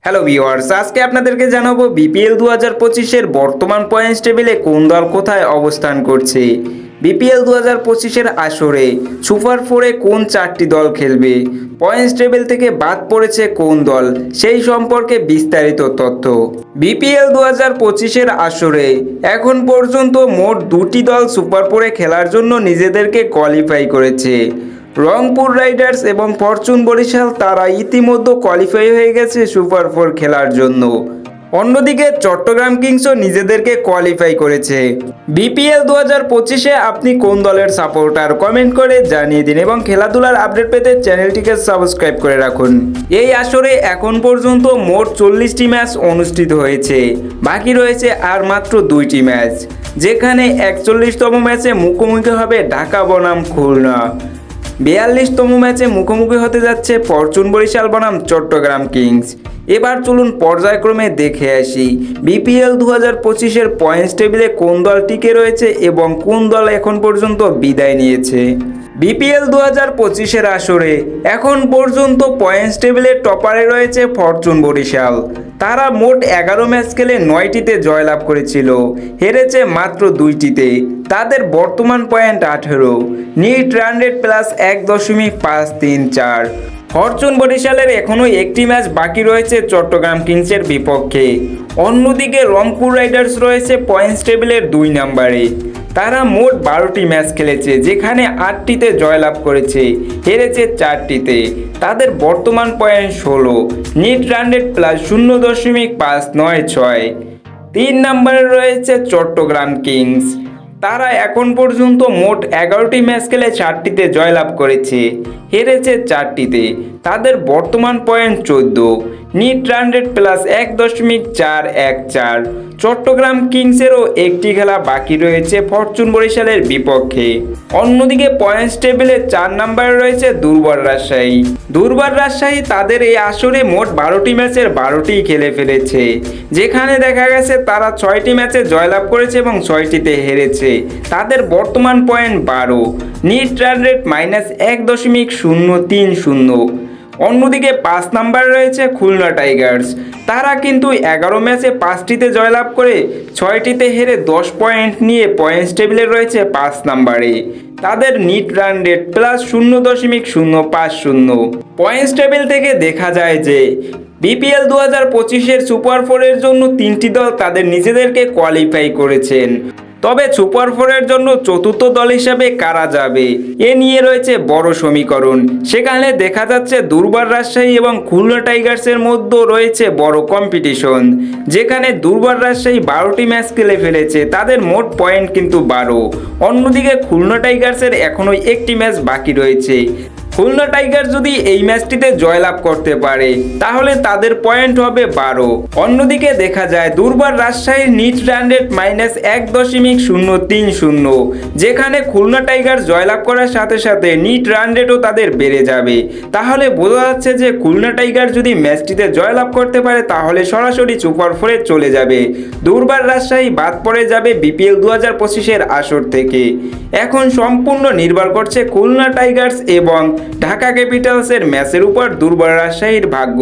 Hello viewers, আজকে আপনাদেরকে জানাবো বিপিএল 2025-এর বর্তমান পয়েন্টস টেবিলে কোন দল কোথায় অবস্থান করছে। বিপিএল 2025-এর আসরে সুপার ফোরে কোন চারটি দল খেলবে, পয়েন্টস টেবিল থেকে বাদ পড়েছে কোন দল, সেই সম্পর্কে বিস্তারিত তথ্য। বিপিএল 2025-এর আসরে এখন পর্যন্ত মোট দুটি দল সুপার ফোরে খেলার জন্য নিজেদেরকে কোয়ালিফাই করেছে। রংপুর রাইডার্স এবং ফরচুন বরিশাল তারা ইতিমধ্যে কোয়ালিফাই হয়ে গেছে সুপার ফোর খেলার জন্য। অন্যদিকে চট্টগ্রাম কিংসও নিজেদেরকে কোয়ালিফাই করেছে। বিপিএল 2025-এ আপনি কোন দলের সাপোর্টার কমেন্ট করে জানিয়ে দিন এবং খেলাধুলার আপডেট পেতে চ্যানেলটিকে সাবস্ক্রাইব করে রাখুন। এই আসরে এখন পর্যন্ত মোট 40টি ম্যাচ অনুষ্ঠিত হয়েছে, বাকি রয়েছে আর মাত্র 2টি ম্যাচ, যেখানে 41তম ম্যাচে মুখোমুখি হবে ঢাকা বনাম খুলনা। 42তম ম্যাচে মুখোমুখি হতে যাচ্ছে ফরচুন বরিশাল বনাম চট্টগ্রাম কিংস। এবার চলুন পর্যায়ক্রমে দেখে আসি বিপিএল 2025-এর পয়েন্টস টেবিলে কোন দল টিকে রয়েছে এবং কোন দল এখন পর্যন্ত বিদায় নিয়েছে। বিপিএল 2025-এর আসরে এখন পর্যন্ত পয়েন্টস টেবিলে টপারে রয়েছে ফরচুন বরিশাল। তারা মোট 11 ম্যাচ খেলে 9টিতে জয়লাভ করেছিল, হেরেছে মাত্র 2টিতে। তাদের বর্তমান point 18, NEET run rate plus 1.534। Fortune বরিশালের এখনও একটি ম্যাচ বাকি রয়েছে চট্টগ্রাম কিংসের বিপক্ষে। অন্যদিকে রংপুর রাইডার্স রয়েছে পয়েন্টস টেবিলের 2 নম্বরে। তারা মোট 12টি ম্যাচ খেলেছে, যেখানে 8টিতে জয়লাভ করেছে, হেরেছে 4টিতে। তাদের বর্তমান point 16, NEET run rate plus 0.596। 3 নম্বরে রয়েছে চট্টগ্রাম কিংস। তারা এখন পর্যন্ত মোট 11টি ম্যাচ খেলে 4টিতে জয়লাভ করেছে, হেরেছে 4টিতে। তাদের বর্তমান point 14, net run rate plus 1.414। Chattogram কিংসেরও একটি খেলা বাকি রয়েছে ফরচুন বরিশালের বিপক্ষে। অন্যদিকে পয়েন্টস টেবিলে 4 নম্বরে রয়েছে দুর্বার রাজশাহী। দুর্বার রাজশাহী তাদের এই আসরে মোট 12টি ম্যাচের 12টিই খেলে ফেলেছে, যেখানে দেখা গেছে তারা 6টি ম্যাচে জয়লাভ করেছে এবং 6টিতে হেরেছে। তাদের বর্তমান পয়েন্ট 12, নিট রান রেট -1.030। অন্যদিকে 5 নম্বরে রয়েছে খুলনা টাইগার্স। তারা কিন্তু 11 ম্যাচে 5টিতে জয়লাভ করে 6টিতে হেরে 10 পয়েন্ট নিয়ে পয়েন্টস টেবিলে রয়েছে 5 নম্বরে। তাদের NEET run rate plus 0.050। Points table থেকে দেখা যায় যে বিপিএল 2025-এর সুপার ফোরের জন্য 3টি দল তাদের নিজেদেরকে কোয়ালিফাই করেছেন। তবে সুপার ফোরের জন্য চতুর্থ দল হিসাবে কারা যাবে, এ নিয়ে রয়েছে বড় সমীকরণ। সেখানে দেখা যাচ্ছে দুর্বার রাজশাহী এবং খুলনা টাইগার্সের মধ্যে রয়েছে বড় কম্পিটিশন, যেখানে দুর্বার রাজশাহী 12টি ম্যাচ খেলে ফেলেছে, তাদের মোট পয়েন্ট কিন্তু 12। অন্যদিকে খুলনা টাইগার্সের এখনও একটি ম্যাচ বাকি রয়েছে। খুলনা টাইগার্স যদি এই ম্যাচটিতে জয়লাভ করতে পারে তাহলে তাদের পয়েন্ট হবে 12। অন্যদিকে দেখা যায় দুর্বার রাজশাহীর নিট রান রেট -1.030, যেখানে খুলনা টাইগার্স জয়লাভ করার সাথে সাথে নিট রান রেটও তাদের বেড়ে যাবে। তাহলে বোঝা যাচ্ছে যে খুলনা টাইগার্স যদি ম্যাচটিতে জয়লাভ করতে পারে তাহলে সরাসরি সুপার ফোরে চলে যাবে। দুর্বার রাজশাহী বাদ পড়ে যাবে বিপিএল 2025-এর আসর থেকে। এখন সম্পূর্ণ নির্ভর করছে খুলনা টাইগার্স এবং ঢাকা ক্যাপিটালসের ম্যাচের উপর দুর্বার রাজশাহীর ভাগ্য।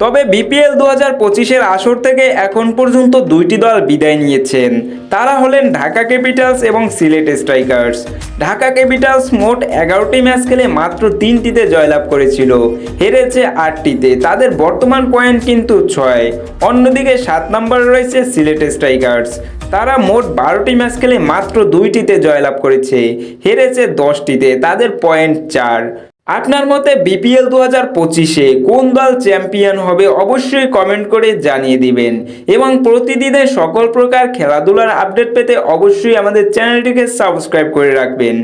তবে বিপিএল 2025-এর আসর থেকে এখন পর্যন্ত 2টি দল বিদায় নিয়েছেন। তারা হলেন ঢাকা ক্যাপিটালস এবং সিলেট স্ট্রাইকার্স। ঢাকা ক্যাপিটালস মোট 11টি ম্যাচ খেলে মাত্র 3টিতে জয়লাভ করেছিল, হেরেছে 8টিতে। তাদের বর্তমান পয়েন্ট কিন্তু 6। অন্যদিকে 7 নম্বরে রয়েছে সিলেট স্ট্রাইকার্স। তারা মোট 12টি ম্যাচ খেলে মাত্র 2টিতে জয়লাভ করেছে, হেরেছে 10টিতে। তাদের পয়েন্ট 4। আপনার মতে বিপিএল 2025-এ কোন দল চ্যাম্পিয়ন হবে অবশ্যই কমেন্ট করে জানিয়ে দিবেন এবং প্রতিদিনের সকল প্রকার খেলাধুলার আপডেট পেতে অবশ্যই আমাদের চ্যানেলটিকে সাবস্ক্রাইব করে রাখবেন।